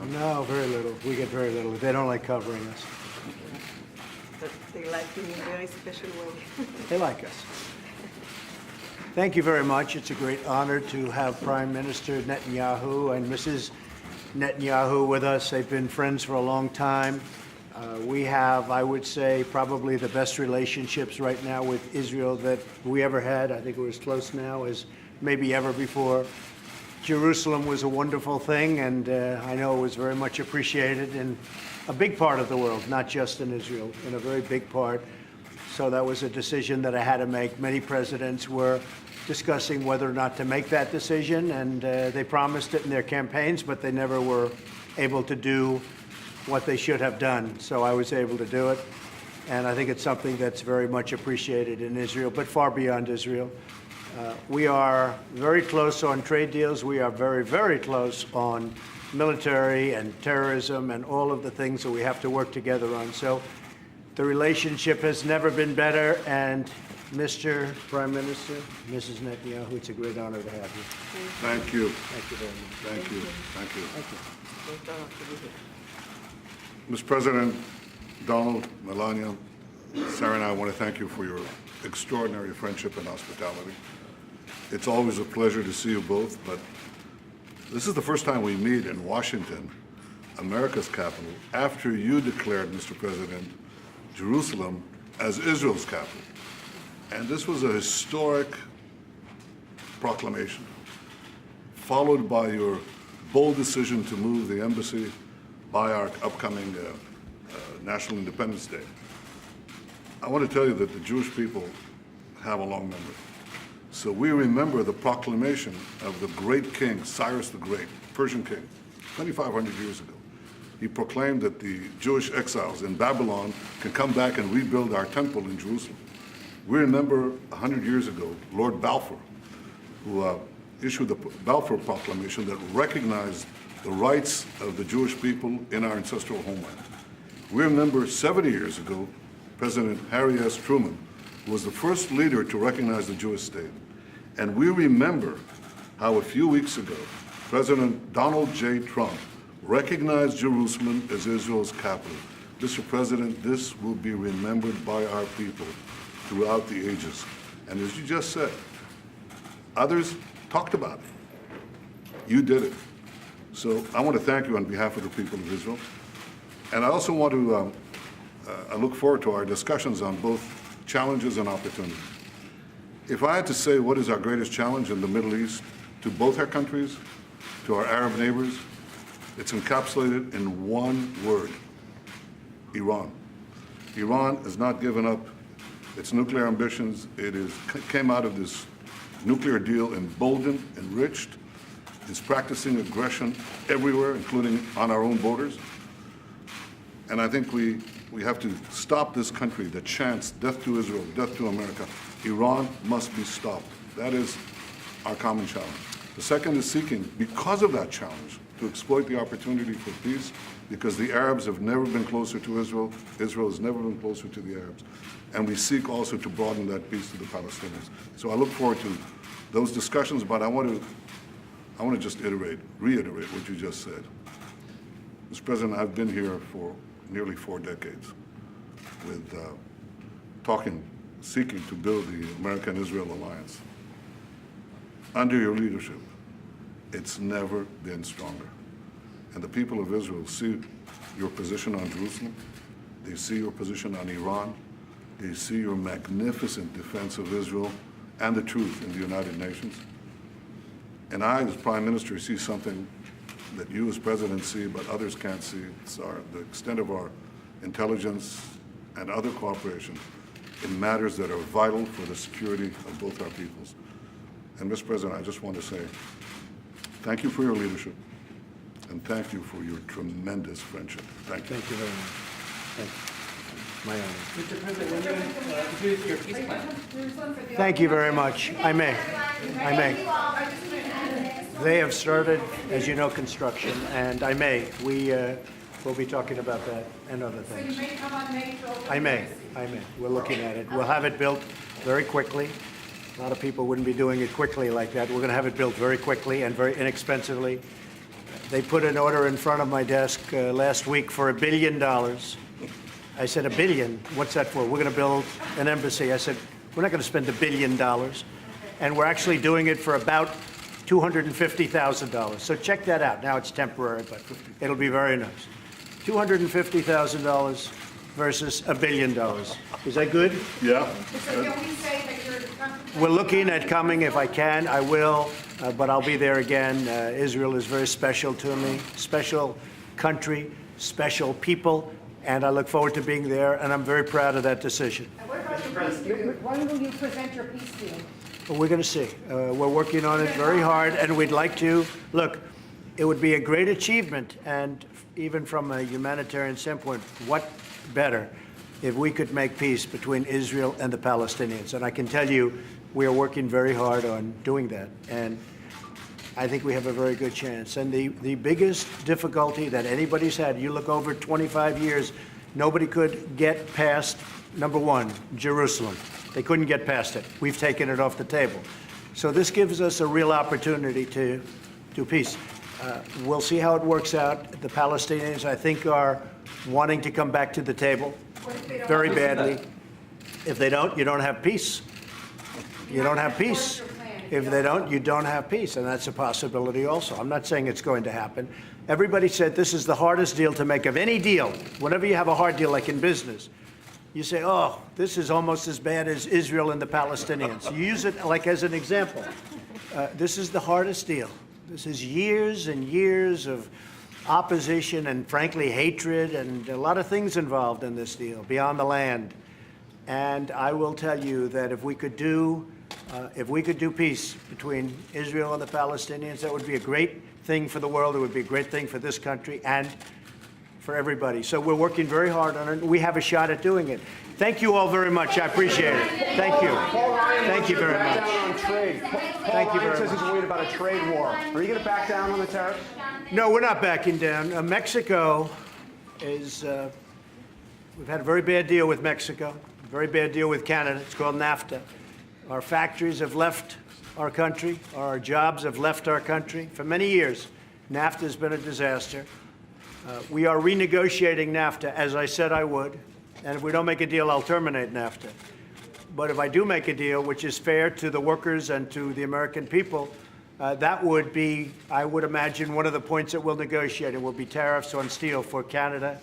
No, very little. We get very little. They don't like covering us. But they like you in a very special way. They like us. Thank you very much. It's a great honor to have Prime Minister Netanyahu and Mrs. Netanyahu with us. They've been friends for a long time. We have, I would say, probably the best relationships right now with Israel that we ever had. I think we're as close now as maybe ever before. Jerusalem was a wonderful thing, and I know it was very much appreciated in a big part of the world, not just in Israel, in a very big part. So that was a decision that I had to make. Many presidents were discussing whether or not to make that decision, and they promised it in their campaigns, but they never were able to do what they should have done. So I was able to do it, and I think it's something that's very much appreciated in Israel, but far beyond Israel. We are very close on trade deals. We are very, very close on military and terrorism and all of the things that we have to work together on. So the relationship has never been better. And Mr. Prime Minister, Mrs. Netanyahu, it's a great honor to have you. Thank you. Thank you very much. Thank you. Thank you. Thank you. Great honor to be here. Mr. President, Donald, Melania, Sarah and I want to thank you for your extraordinary friendship and hospitality. It's always a pleasure to see you both, but this is the first time we meet in Washington, America's capital, after you declared, Mr. President, Jerusalem as Israel's capital. And this was a historic proclamation, followed by your bold decision to move the embassy by our upcoming National Independence Day. I want to tell you that the Jewish people have a long memory. So we remember the proclamation of the great king, Cyrus the Great, Persian king, 2,500 years ago. He proclaimed that the Jewish exiles in Babylon can come back and rebuild our temple in Jerusalem. We remember 100 years ago, Lord Balfour, who issued the Balfour Proclamation that recognized the rights of the Jewish people in our ancestral homeland. We remember 70 years ago, President Harry S. Truman was the first leader to recognize the Jewish state. And we remember how a few weeks ago, President Donald J. Trump recognized Jerusalem as Israel's capital. Mr. President, this will be remembered by our people throughout the ages. And as you just said, others talked about it. You did it. So I want to thank you on behalf of the people of Israel. And I also want to I look forward to our discussions on both challenges and opportunities. If I had to say what is our greatest challenge in the Middle East to both our countries, to our Arab neighbors, it's encapsulated in one word: Iran. Iran has not given up its nuclear ambitions. It came out of this nuclear deal emboldened, enriched. It's practicing aggression everywhere, including on our own borders. And I think we have to stop this country that chants death to Israel, death to America. Iran must be stopped. That is our common challenge. The second is seeking, because of that challenge, to exploit the opportunity for peace, because the Arabs have never been closer to Israel. Israel has never been closer to the Arabs. And we seek also to broaden that peace to the Palestinians. So I look forward to those discussions, but I want to just reiterate what you just said. Mr. President, I've been here for nearly 4 decades with seeking to build the American-Israel alliance. Under your leadership, it's never been stronger. And the people of Israel see your position on Jerusalem. They see your position on Iran. They see your magnificent defense of Israel and the truth in the United Nations. And I, as Prime Minister, see something that you as President see, but others can't see. It's the extent of our intelligence and other cooperation in matters that are vital for the security of both our peoples. And Mr. President, I just want to say thank you for your leadership, and thank you for your tremendous friendship. Thank you. Thank you very much. Thank you. My honor. Mr. President, when you introduce your peace plan. Thank you very much. I may. They have started, as you know, construction, and I may. We'll be talking about that and other things. So you may come on May to open I may. We're looking at it. We'll have it built very quickly. A lot of people wouldn't be doing it quickly like that. We're going to have it built very quickly and very inexpensively. They put an order in front of my desk last week for $1 billion. I said, $1 billion? What's that for? We're going to build an embassy. I said, we're not going to spend $1 billion. And we're actually doing it for about $250,000. So check that out. Now it's temporary, but it'll be very nice. $250,000 versus $1 billion. Is that good? Yeah? So can we say that you're comfortable? We're looking at coming. If I can, I will, but I'll be there again. Israel is very special to me, special country, special people, and I look forward to being there, and I'm very proud of that decision. And what about your peace deal? When will you present your peace deal? But we're going to see. We're working on it very hard, and we'd like to. Look, it would be a great achievement, and even from a humanitarian standpoint, what better if we could make peace between Israel and the Palestinians. And I can tell you, we are working very hard on doing that. And I think we have a very good chance. And the biggest difficulty that anybody's had, you look over 25 years, nobody could get past, number one, Jerusalem. They couldn't get past it. We've taken it off the table. So this gives us a real opportunity to do peace. We'll see how it works out. The Palestinians, I think, are wanting to come back to the table very badly. If they don't, you don't have peace. You don't have peace. If they don't, you don't have peace, and that's a possibility also. I'm not saying it's going to happen. Everybody said this is the hardest deal to make of any deal. Whenever you have a hard deal, like in business, you say, oh, this is almost as bad as Israel and the Palestinians. You use it like as an example. This is the hardest deal. This is years and years of opposition and, frankly, hatred and a lot of things involved in this deal, beyond the land. And I will tell you that if we could do peace between Israel and the Palestinians, that would be a great thing for the world. It would be a great thing for this country and for everybody. So we're working very hard on it. We have a shot at doing it. Thank you all very much. I appreciate it. Thank you. Thank you very much. Down on trade. Thank you Paul Ryan very says much. he's worried about a trade war. Are you going to back down on the tariffs? No, we're not backing down. Mexico is, we've had a very bad deal with Mexico, a very bad deal with Canada. It's called NAFTA. Our factories have left our country. Our jobs have left our country. For many years, NAFTA has been a disaster. We are renegotiating NAFTA, as I said I would. And if we don't make a deal, I'll terminate NAFTA. But if I do make a deal, which is fair to the workers and to the American people, that would be, I would imagine, one of the points that we'll negotiate. It will be tariffs on steel for Canada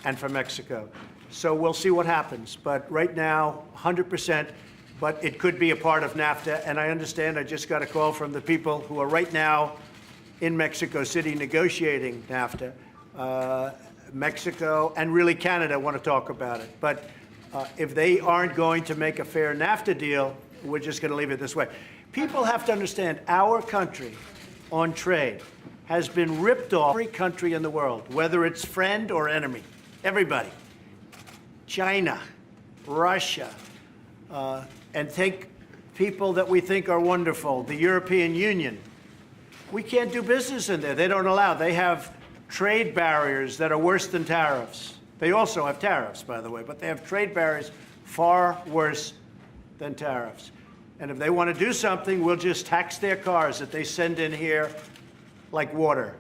and for Mexico. So we'll see what happens. But right now, 100%, but it could be a part of NAFTA. And I understand, I just got a call from the people who are right now in Mexico City negotiating NAFTA. Mexico and really Canada want to talk about it. But if they aren't going to make a fair NAFTA deal, we're just going to leave it this way. People have to understand our country on trade has been ripped off every country in the world, whether it's friend or enemy. Everybody. China, Russia, and take people that we think are wonderful, the European Union. We can't do business in there. They don't allow. They have trade barriers that are worse than tariffs. They also have tariffs, by the way, but they have trade barriers far worse than tariffs. And if they want to do something, we'll just tax their cars that they send in here like water.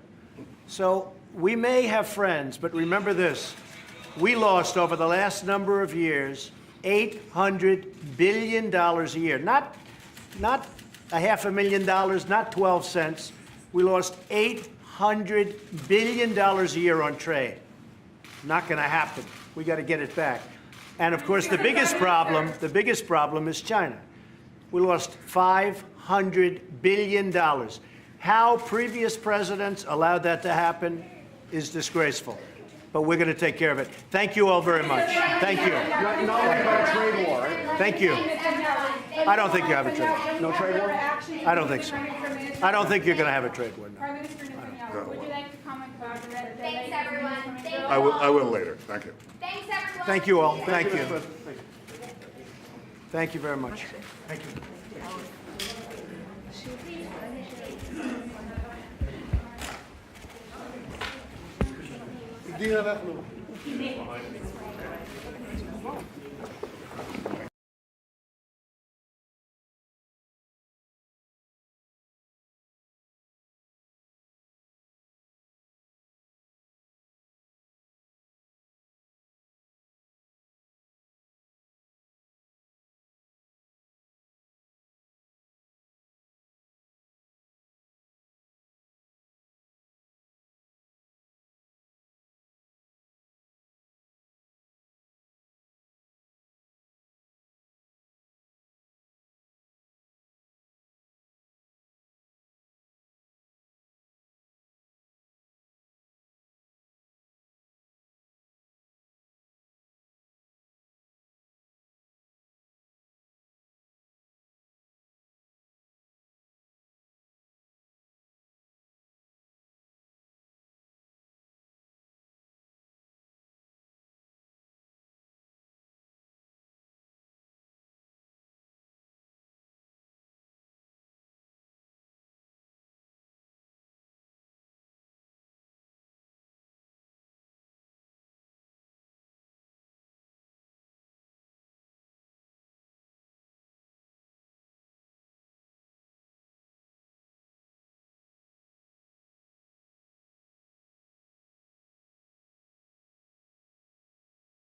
So we may have friends, but remember this. We lost over the last number of years $800 billion a year. Not $500,000, not 12 cents. We lost $800 billion a year on trade. Not going to happen. We got to get it back. And of course, the biggest problem is China. We lost $500 billion. How previous presidents allowed that to happen is disgraceful. But we're going to take care of it. Thank you all very much. Thank you. Not worried about a trade war, right? Thank you. I don't think you have a trade war. No trade war? I don't think so. I don't think you're going to have a trade war. No. Prime Minister Netanyahu, would you like to comment about the red Thanks, everyone. Thank I will later. Thank you. Thanks, everyone. Thank you all. Thank you. Thank you very much. Thank you. Do you have that?